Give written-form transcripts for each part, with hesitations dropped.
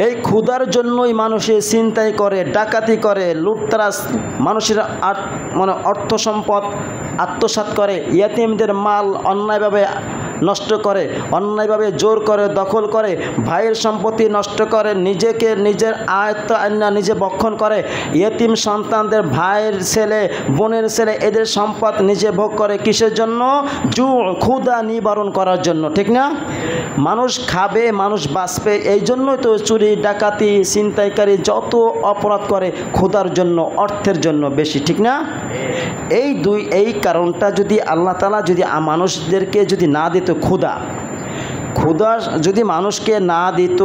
এই ক্ষুধার জন্যই মানুষে ছিনতাই করে, ডাকাতি করে, লুটতরাজ, মানুষের অর্থ সম্পদ আত্মসাৎ করে, ইয়াতীমদের মাল অন্যায়ভাবে নষ্ট করে, অন্যায়ভাবে জোর করে দখল করে, ভাইয়ের সম্পত্তি নষ্ট করে, নিজেকে নিজের আয়ত্ত আইনা নিজে ভক্ষণ করে, ইয়েতিম সন্তানদের ভাইয়ের ছেলে বোনের ছেলে এদের সম্পদ নিজে ভোগ করে। কিসের জন্য? ক্ষুধা নিবারণ করার জন্য, ঠিক না? মানুষ খাবে, মানুষ বাঁচবে, এই জন্যই তো চুরি ডাকাতি ছিনতাইকারী যত অপরাধ করে ক্ষুধার জন্য, অর্থের জন্য বেশি, ঠিক না? এই কারণটা যদি আল্লাহ তাআলা যদি মানুষদেরকে যদি না দিত, ক্ষুধা যদি মানুষকে না দিত,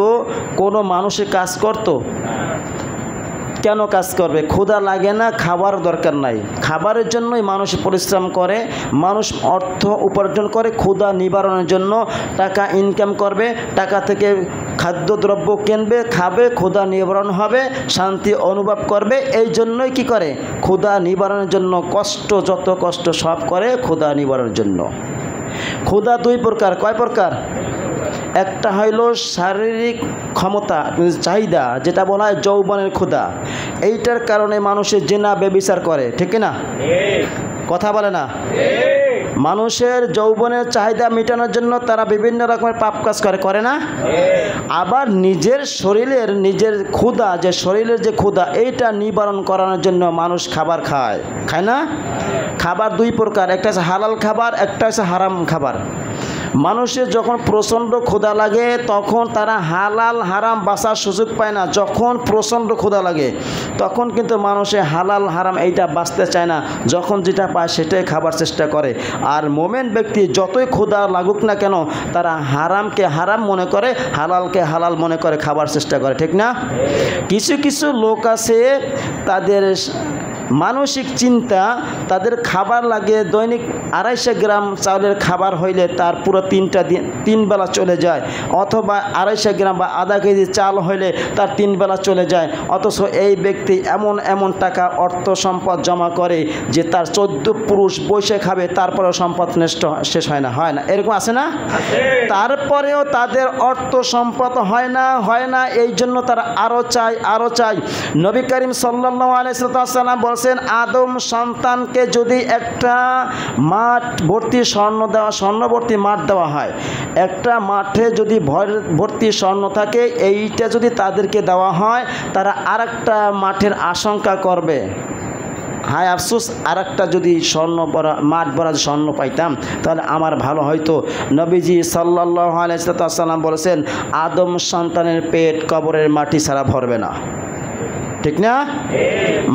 কোনো মানুষে কাজ করত? কেন কাজ করবে? ক্ষুধা লাগে না, খাবার দরকার নাই, খাবারের জন্যই মানুষ পরিশ্রম করে, মানুষ অর্থ উপার্জন করে ক্ষুধা নিবারণের জন্য, টাকা ইনকাম করবে, টাকা থেকে খাদ্যদ্রব্য কিনবে, খাবে, ক্ষুধা নিবারণ হবে, শান্তি অনুভব করবে। এই জন্যই কি করে? ক্ষুধা নিবারণের জন্য কষ্ট, যত কষ্ট সব করে ক্ষুধা নিবারণের জন্য। ক্ষুধা দুই প্রকার। কয় প্রকার? একটা হইল শারীরিক ক্ষমতা চাহিদা, যেটা বলা হয় যৌবনের ক্ষুধা। এইটার কারণে মানুষের জিনা ব্যভিচার করে, ঠিক না? কথা বলে না? মানুষের যৌবনের চাহিদা মেটানোর জন্য তারা বিভিন্ন রকমের পাপ কাজ করে না? আবার নিজের ক্ষুধা, যে শরীরের যে ক্ষুধা, এইটা নিবারণ করানোর জন্য মানুষ খাবার খায় না? খাবার দুই প্রকার, একটা আছে হালাল খাবার, একটা আছে হারাম খাবার। মানুষের যখন প্রচণ্ড ক্ষুধা লাগে তখন তারা হালাল হারাম বাঁচার সুযোগ পায় না। যখন প্রচণ্ড ক্ষুধা লাগে তখন কিন্তু মানুষে হালাল হারাম এইটা বাঁচতে চায় না, যখন যেটা পায় সেটাই খাবার চেষ্টা করে। আর মোমেন ব্যক্তি যতই ক্ষুধা লাগুক না কেন, তারা হারামকে হারাম মনে করে, হালালকে হালাল মনে করে খাবার চেষ্টা করে, ঠিক না? কিছু কিছু লোক আছে, তাদের মানসিক চিন্তা, তাদের খাবার লাগে দৈনিক 250 গ্রাম চাউলের খাবার হইলে তার পুরো 3 বেলা চলে যায়, অথবা 250 গ্রাম বা আধা কেজি চাল হইলে তার 3 বেলা চলে যায়। অথচ এই ব্যক্তি এমন টাকা অর্থ সম্পদ জমা করে যে তার 14 পুরুষ বসে খাবে, তারপরেও সম্পদ শেষ হয় না। এরকম আছে না? তারপরেও তাদের অর্থ সম্পদ হয় না, এই জন্য তারা আরও চাই। নবী করিম সাল্লাল্লাহু আলাইহি ওয়াসাল্লাম বলছেন, আদম সন্তানকে যদি একটা মাঠ ভর্তি স্বর্ণ ভর্তি মাঠ দেওয়া হয়, একটা মাঠে যদি ভর্তি স্বর্ণ থাকে, এইটা যদি তাদেরকে দেওয়া হয়, তারা আরেকটা মাঠের আশঙ্কা করবে, হায় আফসোস, আরেকটা যদি মাঠ ভরা স্বর্ণ পাইতাম তাহলে আমার ভালো হয়তো। নবীজি সাল্লাল্লাহু আলাইহি ওয়াসাল্লাম বলেছেন, আদম সন্তানের পেট কবরের মাটি ছাড়া ভরবে না, ঠিক না?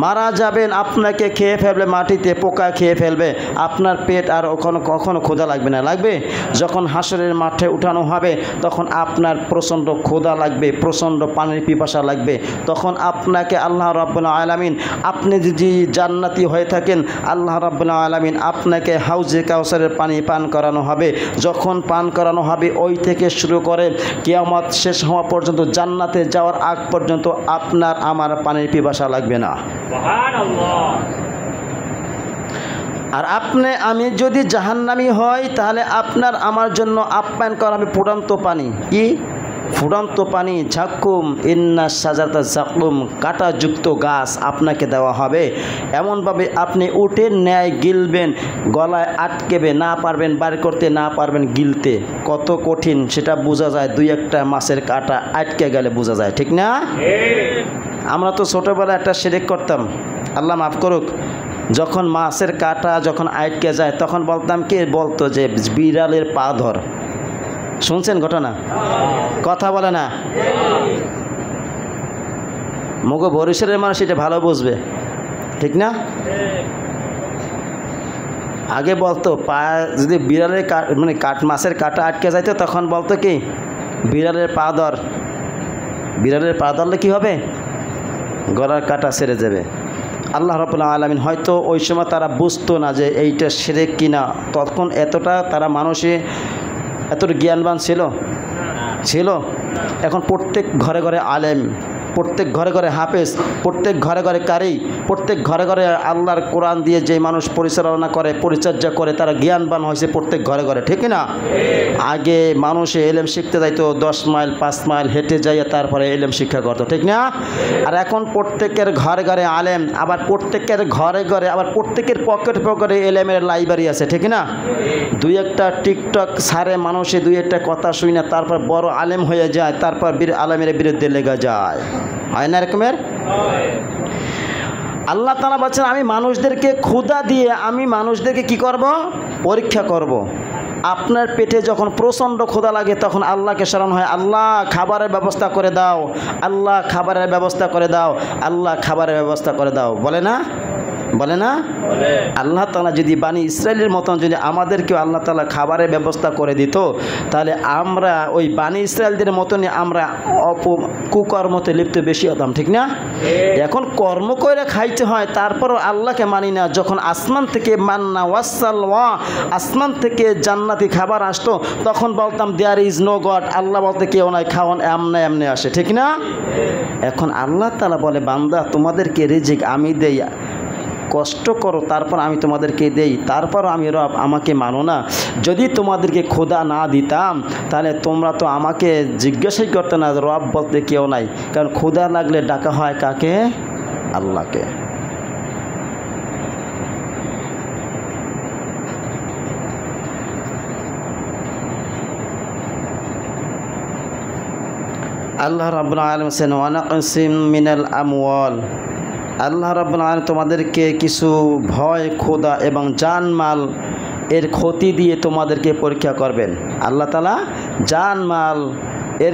মারা যাবেন, আপনাকে খেয়ে ফেলবে, মাটিতে পোকা খেয়ে ফেলবে, আপনার পেট আর কখনো ক্ষুধা লাগবে না। লাগবে? যখন হাসরের মাঠে উঠানো হবে তখন আপনার প্রচণ্ড ক্ষুধা লাগবে, প্রচণ্ড পানির পিপাসা লাগবে। তখন আপনাকে আল্লাহ রাব্বুল আলামিন, আপনি যদি জান্নাতি হয়ে থাকেন, আল্লাহ রাব্বুল আলামিন আপনাকে হাউজে কাউসারের পানি পান করানো হবে। যখন পান করানো হবে, ওই থেকে শুরু করে কিয়ামত শেষ হওয়া পর্যন্ত, জান্নাতে যাওয়ার আগ পর্যন্ত আপনার আমার পানির পিপাসা লাগবে না। আর আমি যদি জাহান্নামী হই, তাহলে আপনার আমার জন্য আপ্যায়ন করা হবে ফুটন্ত পানি। কি ফুটন্ত পানি? ঝাক্কুম ইন্না সাজাতা জাকুম, কাঁটাযুক্ত গাছ আপনাকে দেওয়া হবে। এমনভাবে আপনি উটের ন্যায় গিলবেন, গলায় আটকেবে, না পারবেন বার করতে, না পারবেন গিলতে। কত কঠিন সেটা বোঝা যায়, 2-1টা মাছের কাঁটা আটকে গেলে বোঝা যায়, ঠিক না? আমরা তো ছোটোবেলায় একটা শিরক করতাম, আল্লাহ মাফ করুক। যখন মাছের কাঁটা যখন আটকে যায় তখন বলতাম, কে বলতো যে বিড়ালের পা ধর। শুনছেন ঘটনা? কথা বলে না? মগো বরিশালের মানুষ এটা ভালো বুঝবে, ঠিক না? আগে বলতো পা যদি বিড়ালের মাছের কাঁটা আটকে যাইতো তখন বলতো কি, বিড়ালের পা ধর। বিড়ালের পা ধরলে কী হবে? গলার কাঁটা ছেড়ে যাবে। আল্লাহ রাব্বুল আলামিন হয়তো ওই সময় তারা বুঝতো না যে এইটা শিরক কিনা, তখন এতটা তারা মানুষে এতটা জ্ঞানবান ছিল। এখন প্রত্যেক ঘরে ঘরে আলেম, প্রত্যেক ঘরে ঘরে হাফেজ, প্রত্যেক ঘরে ঘরে কারি, প্রত্যেক ঘরে ঘরে আল্লাহর কোরআন দিয়ে যে মানুষ পরিচালনা করে, পরিচর্যা করে, তারা জ্ঞানবান হয়েছে প্রত্যেক ঘরে ঘরে, ঠিক না? আগে মানুষে এলেম শিখতে যাইতো 10 মাইল 5 মাইল হেঁটে যাইয়া তারপরে এলেম শিক্ষা করতো, ঠিক না? আর এখন প্রত্যেকের ঘরে ঘরে আলেম, আবার প্রত্যেকের ঘরে ঘরে আবার প্রত্যেকের পকেটে পকেটে এলেমের লাইব্রেরি আছে, ঠিক না? দুই একটা টিকটক সারে মানুষে দুই একটা কথা শুই না, তারপর বড় আলেম হয়ে যায়, তারপর আলেমের বিরুদ্ধে লেগে যায়, হয় না এরকমের? আল্লাহ তাআলা বলছেন আমি মানুষদেরকে ক্ষুধা দিয়ে আমি মানুষদেরকে কি করব? পরীক্ষা করব। আপনার পেটে যখন প্রচণ্ড ক্ষুধা লাগে তখন আল্লাহকে স্মরণ হয়, আল্লাহ খাবারের ব্যবস্থা করে দাও, আল্লাহ খাবারের ব্যবস্থা করে দাও, আল্লাহ খাবারের ব্যবস্থা করে দাও, বলে না? বলে না? আল্লাহ তাআলা যদি বানি ইসরায়েলের মতন যদি আমাদেরকেও আল্লাহ তাআলা খাবারের ব্যবস্থা করে দিত, তাহলে আমরা ওই বানি ইসরায়েলদের মতনই আমরা কুকর্মতে লিপ্ত বেশি হতাম, ঠিক না? এখন কর্ম করে খাইতে হয়, তারপরও আল্লাহকে মানি না। যখন আসমান থেকে মান্না ওয়াসালওয়া, আসমান থেকে জান্নাতি খাবার আসতো, তখন বলতাম দেয়ার ইজ নো গড, আল্লাহ বলতে কেউ নাই, খাওয়ান এমনে এমনে আসে, ঠিক না? এখন আল্লাহ তাআলা বলে বান্দা তোমাদেরকে রিজিক আমি দেই, কষ্ট করো, তারপর আমি তোমাদেরকে দেই, তারপরও আমি রব, আমাকে মানো না। যদি তোমাদেরকে ক্ষুধা না দিতাম তাহলে তোমরা তো আমাকে জিজ্ঞাসাই করতে না, রব বলতে কেউ নাই। কারণ ক্ষুধা লাগলে ডাকা হয় কাকে? আল্লাহকে। আল্লাহ রাব্বুল আলামিন বলেন ওয়ানাকসিম মিনাল আমওয়াল, আল্লাহ রাব্বুল আলামিন তোমাদেরকে কিছু ভয়, ক্ষুধা এবং জানমাল এর ক্ষতি দিয়ে তোমাদেরকে পরীক্ষা করবেন। আল্লাহ তাআলা জানমাল